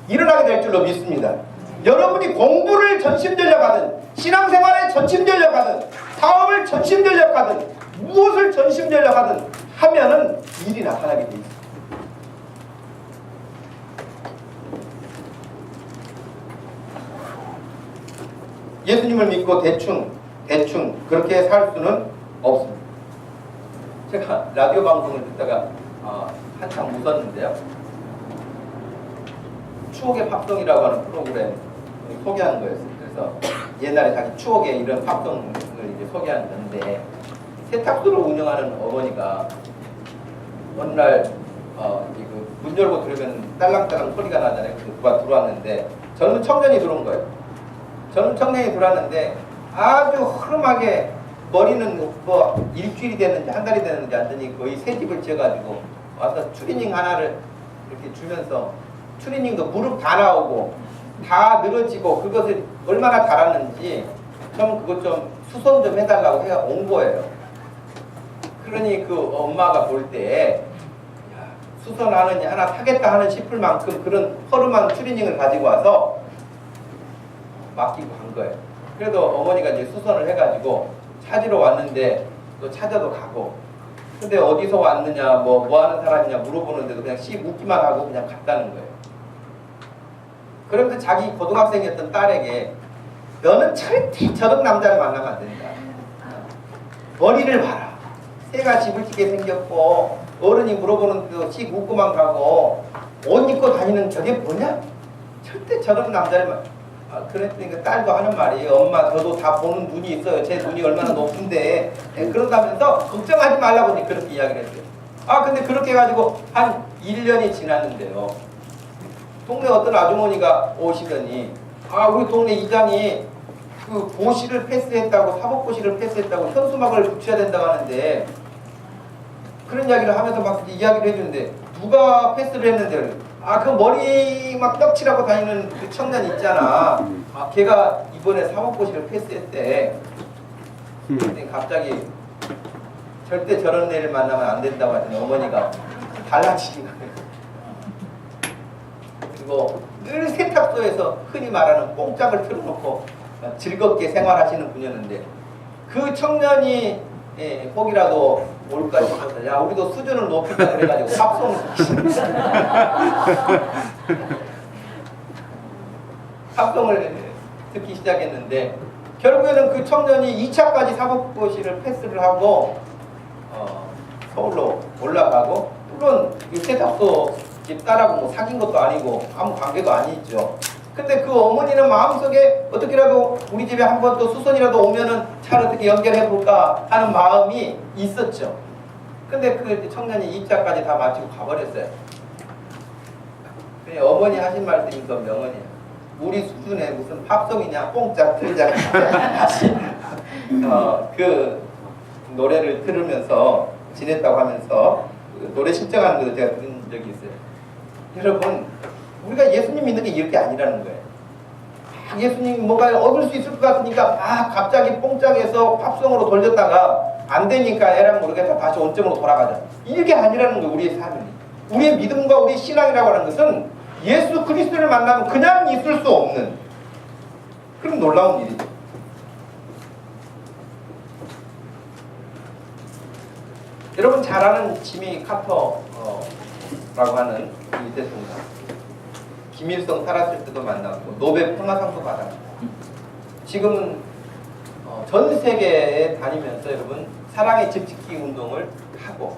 일어나게 될 줄로 믿습니다. 여러분이 공부를 전심전력하든 신앙생활에 전심전력하든 사업을 전심전력하든 무엇을 전심전력하든 하면은 일이 나타나게 돼 있습니다. 예수님을 믿고 대충 그렇게 살 수는 없습니다. 제가 라디오 방송을 듣다가 한참 웃었는데요. 추억의 팝송이라고 하는 프로그램 소개하는 거였어요. 그래서 옛날에 자기 추억의 이런 팝송을 이제 소개하는 건데, 세탁소를 운영하는 어머니가 어느 날 이제 문 열고 들으면 딸랑딸랑 소리가 나잖아요. 그래서 누가 들어왔는데 젊은 청년이 들어온 거예요. 젊은 청년이 들어왔는데 아주 흐름하게, 머리는 뭐 일주일이 됐는지 한 달이 됐는지 완전히 거의 새 집을 지어가지고 와서 추리닝 하나를 이렇게 주면서, 추리닝도 무릎 다 나오고 다 늘어지고 그것을 얼마나 달았는지 좀 그것 좀 수선 좀 해달라고 해가 온 거예요. 그러니 그 엄마가 볼 때 수선하느니 하나 사겠다 하는 싶을 만큼 그런 허름한 추리닝을 가지고 와서 맡기고 간 거예요. 그래도 어머니가 이제 수선을 해가지고 찾으러 왔는데 또 찾아도 가고, 근데 어디서 왔느냐 뭐 하는 사람이냐 물어보는데도 그냥 씩 묻기만 하고 그냥 갔다는 거예요. 그러면서 자기 고등학생이었던 딸에게, 너는 절대 저런 남자를 만나면 안 된다. 머리를 봐라. 새가 지불지게 생겼고 어른이 물어보는데도 씩 묻고만 가고 옷 입고 다니는 저게 뭐냐? 절대 저런 남자를 그랬더니 그 딸도 하는 말이, 엄마 저도 다 보는 눈이 있어요. 제 눈이 얼마나 높은데. 그런다면서 걱정하지 말라고 그렇게 이야기를 했어요. 근데 그렇게 해가지고 한 1년이 지났는데요. 동네 어떤 아주머니가 오시더니, 우리 동네 이장이 그 고시를 패스했다고, 사법고시를 패스했다고 현수막을 붙여야 된다고 하는데, 그런 이야기를 하면서 막 이야기를 해주는데, 누가 패스를 했는데, 그 머리 막 떡칠하고 다니는 그 청년 있잖아. 걔가 이번에 사법고시를 패스했대. 근데 갑자기 절대 저런 애를 만나면 안 된다고 하더니 어머니가 달라지신 거예요. 그리고 늘 세탁소에서 흔히 말하는 뽕짝을 틀어놓고 즐겁게 생활하시는 분이었는데, 그 청년이 혹이라도 올까 싶어서, 야 우리도 수준을 높이자 그래가지고 팝송을 듣기 시작했는데, 결국에는 그 청년이 2차까지 사법고시를 패스를 하고 서울로 올라가고, 물론 이 세탁소 집 딸하고 뭐 사귄 것도 아니고 아무 관계도 아니죠. 근데 그 어머니는 마음속에 어떻게라도 우리 집에 한 번 또 수선이라도 오면은 차를 어떻게 연결해 볼까 하는 마음이 있었죠. 근데 그 청년이 2차까지 다 마치고 가버렸어요. 어머니 하신 말씀이 더 명언이에요. 우리 수준에 무슨 팝송이냐 뽕짝 들자 다시 그 노래를 들으면서 지냈다고 하면서 그 노래 신청하는 것도 제가 들은 적이 있어요. 여러분, 우리가 예수님 믿는 게 이렇게 아니라는 거예요. 예수님이 뭔가 얻을 수 있을 것 같으니까 갑자기 뽕짝에서 팝송으로 돌렸다가 안 되니까 에랑 모르겠다 다시 원점으로 돌아가자. 이게 아니라는 거예요. 우리의 삶이. 우리의 믿음과 우리의 신앙이라고 하는 것은 예수 그리스도를 만나면 그냥 있을 수 없는 그런 놀라운 일이죠. 여러분 잘 아는 지미 카터라고 하는 이 대통령, 김일성 살았을 때도 만났고 노벨 평화상도 받았고 지금은 전 세계에 다니면서 여러분 사랑의 집짓기 운동을 하고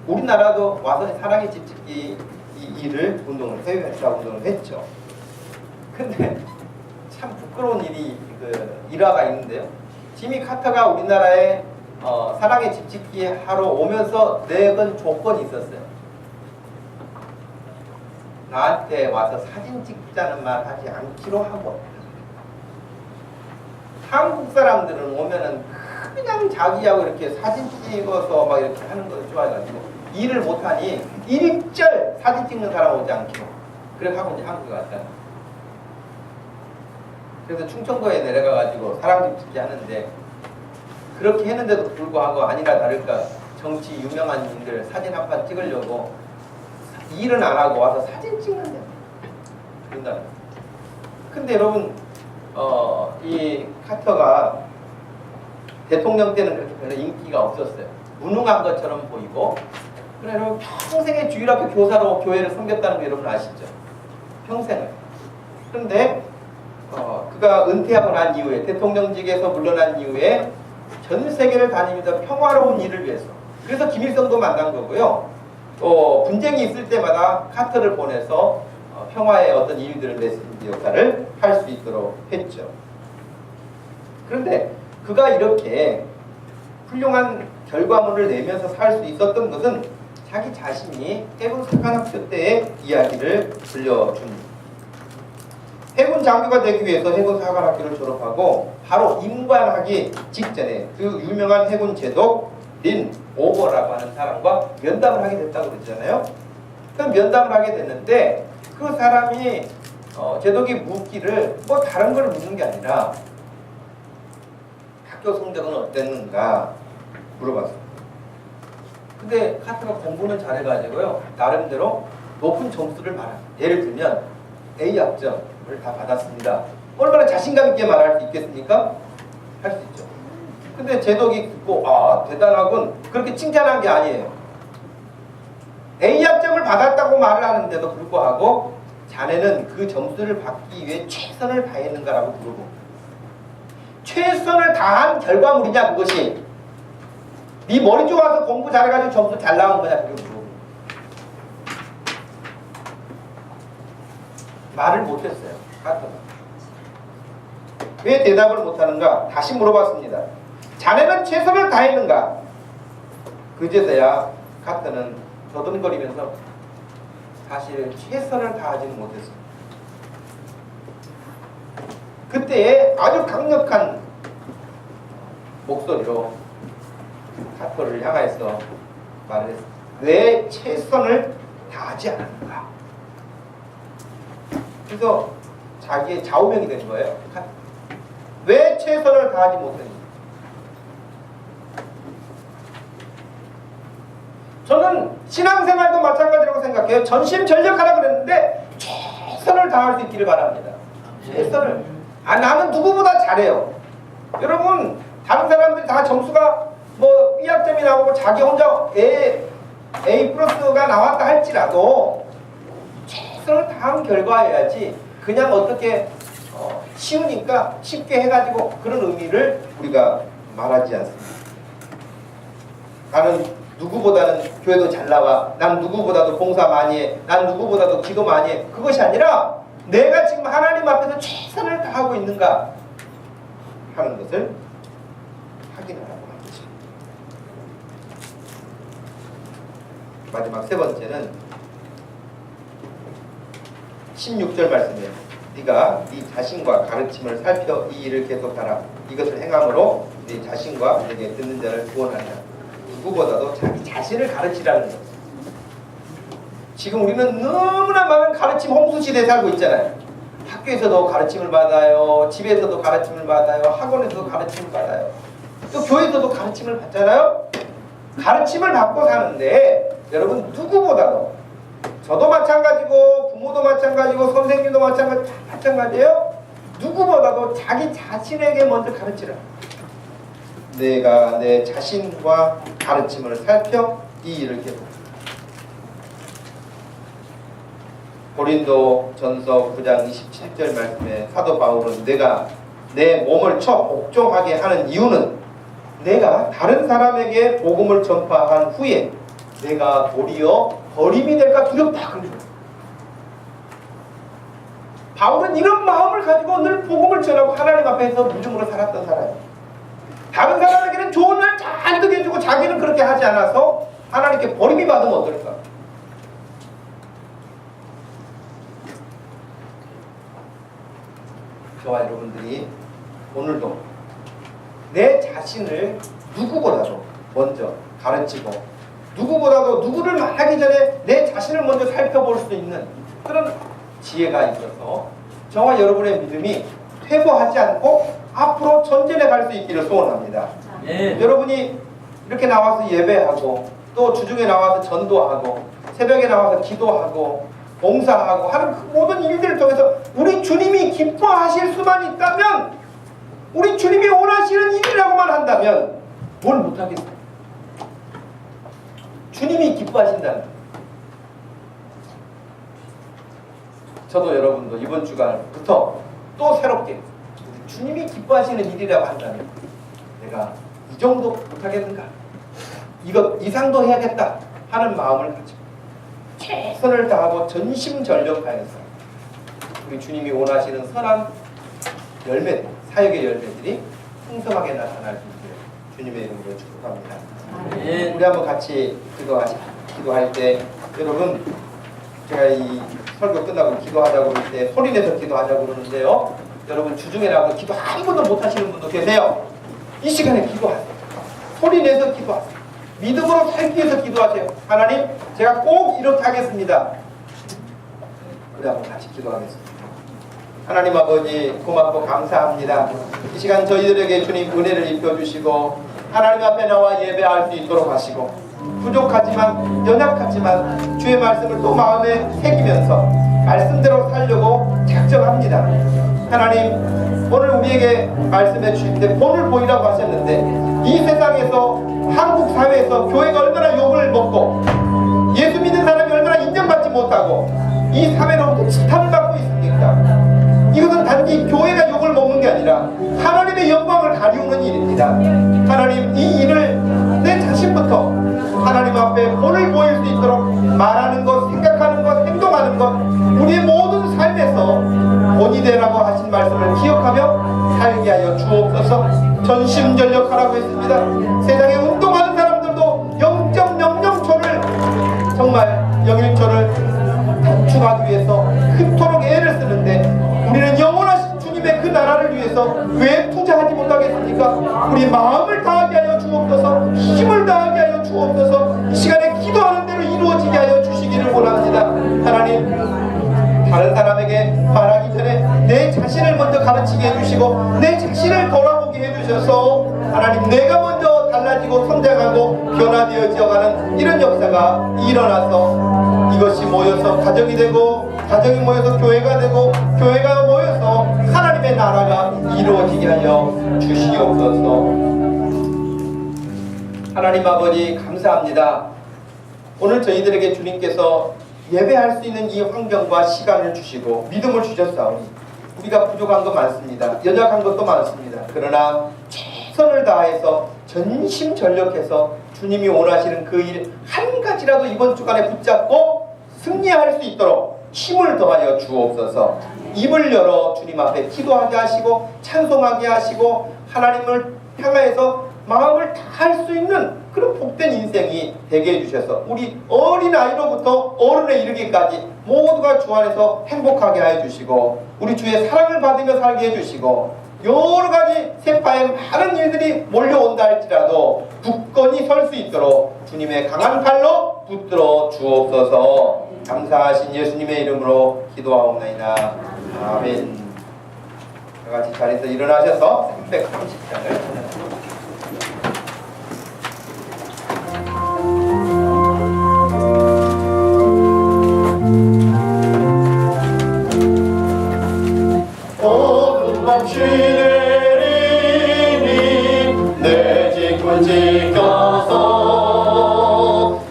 우리나라도 와서 사랑의 집짓기 운동을 해외에서 운동을 했죠. 근데 참 부끄러운 일이 일화가 있는데요. 지미 카터가 우리나라에 사랑의 집짓기 하러 오면서 내건 조건이 있었어요. 나한테 와서 사진 찍자는 말 하지 않기로 하고, 한국 사람들은 오면은 그냥 자기하고 이렇게 사진 찍어서 막 이렇게 하는 걸 좋아해가지고 일을 못하니 일절 사진 찍는 사람 오지 않기로 그래 하고 이제 한국에 왔잖아요. 그래서 충청도에 내려가가지고 사랑 집짓기 하는데 그렇게 했는데도 불구하고 아니라 다를까 정치 유명한 인들 사진 한 판 찍으려고 일은 안 하고 와서 사진 찍는데 그런다. 근데 여러분 이 카터가 대통령 때는 그렇게 별로 인기가 없었어요. 무능한 것처럼 보이고. 그래 여러분 평생에 주일학교 교사로 교회를 섬겼다는 거 여러분 아시죠? 평생을. 그런데 그가 은퇴하고 난 이후에 대통령직에서 물러난 이후에 전 세계를 다니면서 평화로운 일을 위해서 그래서 김일성도 만난 거고요. 분쟁이 있을 때마다 카터를 보내서 평화의 어떤 이유들을 메시지 역할을 할 수 있도록 했죠. 그런데 그가 이렇게 훌륭한 결과물을 내면서 살 수 있었던 것은 자기 자신이 해군 사관학교 때의 이야기를 들려줍니다. 해군 장교가 되기 위해서 해군 사관학교를 졸업하고 바로 임관하기 직전에 그 유명한 해군 제독 린 오버라고 하는 사람과 면담을 하게 됐다고 그랬잖아요. 그 면담을 하게 됐는데 그 사람이 제독이 묻기를 뭐 다른 걸 묻는 게 아니라 학교 성적은 어땠는가 물어봤어요. 근데 카터가 공부는 잘해가지고요 나름대로 높은 점수를 말합니다. 예를 들면 A 학점을 다 받았습니다. 얼마나 자신감 있게 말할 수 있겠습니까? 할 수 있죠. 근데 제독이 듣고 대단하군 그렇게 칭찬한 게 아니에요. A 학점을 받았다고 말을 하는데도 불구하고 자네는 그 점수를 받기 위해 최선을 다했는가라고 물어보고 최선을 다한 결과물이냐 그것이 네 머리 좋아서 공부 잘해가지고 점수 잘 나온 거냐 그게 물어보고 말을 못했어요. 카터가. 왜 대답을 못하는가 다시 물어봤습니다. 자네는 최선을 다했는가? 그제서야 카터는 더듬거리면서 사실 최선을 다하지는 못했습니다. 그때 아주 강력한 목소리로 카터를 향해서 말을 했습니다. 왜 최선을 다하지 않았는가? 그래서 자기의 좌우명이 된 거예요. 왜 최선을 다하지 못했는가? 저는 신앙생활도 마찬가지라고 생각해요. 전심전력하라 그랬는데 최선을 다할 수 있기를 바랍니다. 최선을. 나는 누구보다 잘해요. 여러분 다른 사람들이 다 점수가 뭐 B학점이 나오고 자기 혼자 A 플러스가 나왔다 할지라도 최선을 다한 결과여야지 그냥 어떻게 쉬우니까 쉽게 해가지고 그런 의미를 우리가 말하지 않습니다. 나는 누구보다는 교회도 잘 나와. 난 누구보다도 봉사 많이 해. 난 누구보다도 기도 많이 해. 그것이 아니라 내가 지금 하나님 앞에서 최선을 다하고 있는가 하는 것을 확인하라고 하는 것입니다. 마지막 세 번째는 16절 말씀이에요. 네가 네 자신과 가르침을 살펴 이 일을 계속하라. 이것을 행함으로 네 자신과 내게 듣는 자를 구원하리라. 누구보다도 자기 자신을 가르치라는 거예요. 지금 우리는 너무나 많은 가르침 홍수 시대에 살고 있잖아요. 학교에서도 가르침을 받아요. 집에서도 가르침을 받아요. 학원에서도 가르침을 받아요. 또 교회에서도 가르침을 받잖아요. 가르침을 받고 사는데 여러분 누구보다도 저도 마찬가지고 부모도 마찬가지고 선생님도 마찬가지예요. 누구보다도 자기 자신에게 먼저 가르치라. 내가 내 자신과 가르침을 살펴 이 일을 계속. 고린도 전서 9장 27절 말씀에 사도 바울은 내가 내 몸을 복종하게 하는 이유는 내가 다른 사람에게 복음을 전파한 후에 내가 도리어 버림이 될까 두렵다. 바울은 이런 마음을 가지고 늘 복음을 전하고 하나님 앞에서 믿음으로 살았던 사람이에요. 다른 사람에게는 좋은 날 잔뜩 해주고 자기는 그렇게 하지 않아서 하나님께 버림이 받으면 어떨까? 저와 여러분들이 오늘도 내 자신을 누구보다도 먼저 가르치고 누구보다도 누구를 말하기 전에 내 자신을 먼저 살펴볼 수 있는 그런 지혜가 있어서 저와 여러분의 믿음이 퇴보하지 않고 앞으로 전진해 갈 수 있기를 소원합니다. 네. 여러분이 이렇게 나와서 예배하고 또 주중에 나와서 전도하고 새벽에 나와서 기도하고 봉사하고 하는 그 모든 일들을 통해서 우리 주님이 기뻐하실 수만 있다면, 우리 주님이 원하시는 일이라고만 한다면 뭘 못하겠어요? 주님이 기뻐하신다는. 저도 여러분도 이번 주간부터 또 새롭게 주님이 기뻐하시는 일이라고 한다면 내가 이 정도 못하겠는가? 이것 이상도 해야겠다 하는 마음을 가지고 최선을 다하고 전심전력하여서 우리 주님이 원하시는 선한 열매들, 사역의 열매들이 풍성하게 나타날 수 있기를 주님의 이름으로 축복합니다. 우리 한번 같이 기도할 때, 여러분 제가 이 설교 끝나고 기도하자고 그럴 때 소리내서 기도하자고 그러는데요, 여러분 주중에 나가서 기도 한 번도 못 하시는 분도 계세요. 이 시간에 기도하세요. 소리내서 기도하세요. 믿음으로 살기 위해서 기도하세요. 하나님, 제가 꼭 이렇게 하겠습니다. 우리 한번 같이 기도하겠습니다. 하나님 아버지, 고맙고 감사합니다. 이 시간 저희들에게 주님 은혜를 입혀주시고 하나님 앞에 나와 예배할 수 있도록 하시고, 부족하지만 연약하지만 주의 말씀을 또 마음에 새기면서 말씀대로 살려고 작정합니다. 하나님, 오늘 우리에게 말씀해 주실 때 본을 보이라고 하셨는데, 이 세상에서 한국 사회에서 교회가 얼마나 욕을 먹고 예수 믿는 사람이 얼마나 인정받지 못하고 이 사회로부터 지탄을 받고 있습니까? 이것은 단지 교회가 욕을 먹는 게 아니라 하나님의 영광을 가리우는 일입니다. 하나님, 이 일을 내 자신부터 하나님 앞에 본을 보일 수 있도록 말하는 것, 생각하는 것, 행동하는 것, 우리의 모든 삶에서 본이 되라고 하신 말씀을 기억하며 살게 하여 주옵소서. 전심전력하라고 했습니다. 세상에 운동하는 사람들도 0.00초를 정말 0.1초를 단축하기 위해서 그토록 애를 쓰는데, 우리는 영원하신 주님의 그 나라를 위해서 왜 투자하지 못하겠습니까? 우리 마음을 다하게 하여 주옵소서. 힘을 다하게 하여 주옵소서. 이 시간에 기도하는 대로 이루어지게 하여 주시기를 원합니다. 하나님, 다른 사람에게 말하기 전에 내 자신을 먼저 가르치게 해주시고 내 자신을 돌아보게 해주셔서 하나님, 내가 먼저 달라지고 성장하고 변화되어져가는 이런 역사가 일어나서 이것이 모여서 가정이 되고, 가정이 모여서 교회가 되고, 교회가 모여서 하나님의 나라가 이루어지게 하여 주시옵소서. 하나님 아버지, 감사합니다. 오늘 저희들에게 주님께서 예배할 수 있는 이 환경과 시간을 주시고 믿음을 주셨사오니 우리가 부족한 것 많습니다. 연약한 것도 많습니다. 그러나 최선을 다해서 전심전력해서 주님이 원하시는 그 일 한 가지라도 이번 주간에 붙잡고 승리할 수 있도록 힘을 더하여 주옵소서. 입을 열어 주님 앞에 기도하게 하시고 찬송하게 하시고 하나님을 향하여서 마음을 다할 수 있는 그런 복된 인생이 되게 해주셔서 우리 어린아이로부터 어른에 이르기까지 모두가 주 안에서 행복하게 해주시고 우리 주의 사랑을 받으며 살게 해주시고 여러 가지 세파의 많은 일들이 몰려온다 할지라도 굳건히 설 수 있도록 주님의 강한 팔로 붙들어 주옵소서. 감사하신 예수님의 이름으로 기도하옵나이다. 아멘. 다 같이 자리에서 일어나셔서 330장을 밤시 내리니 내 직분 지켜서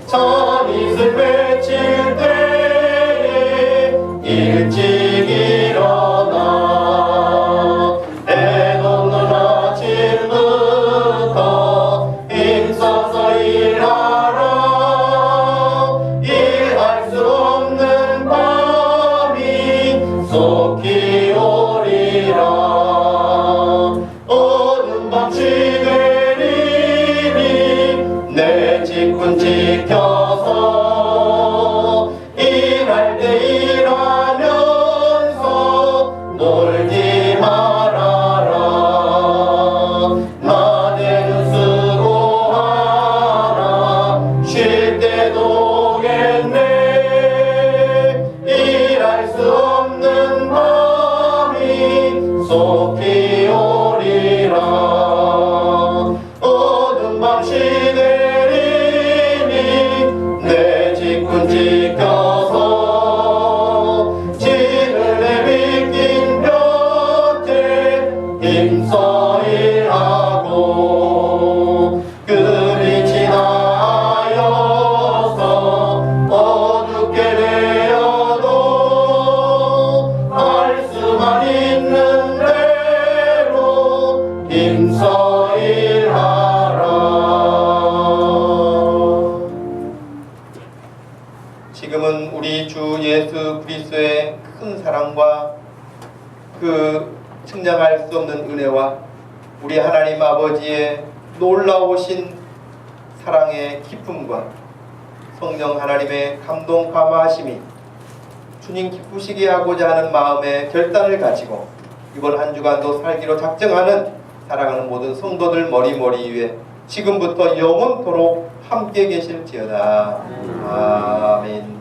찬이슬 외칠 때에 일찍 일어나 해 돋는 아침부터 힘써서 일하라. 일할 수 없는 밤이 속히 오리라. 어둠 밤시 내리니 내 직분 지켜서 일할 때 일하면서 놀지 말아라. 낮에는 수고하라. 쉴 때도 오겠네. 일할 수 없는 밤이 속히 오리라. 어둠 밤시 내리니 내 직분 지켜서 진을 내비낀 곁에 힘써 일하고 그리 지나하여서 어둡게 되어도 할 수만 있는 대로 힘써 일하라. 지금은 우리 주 예수 그리스도의 큰 사랑과 그 측량할 수 없는 은혜와 우리 하나님 아버지의 놀라우신 사랑의 기쁨과 성령 하나님의 감동 감화하심이 주님 기쁘시게 하고자 하는 마음의 결단을 가지고 이번 한 주간도 살기로 작정하는 사랑하는 모든 성도들 머리머리 위에 지금부터 영원토록 함께 계실지어다. 아멘.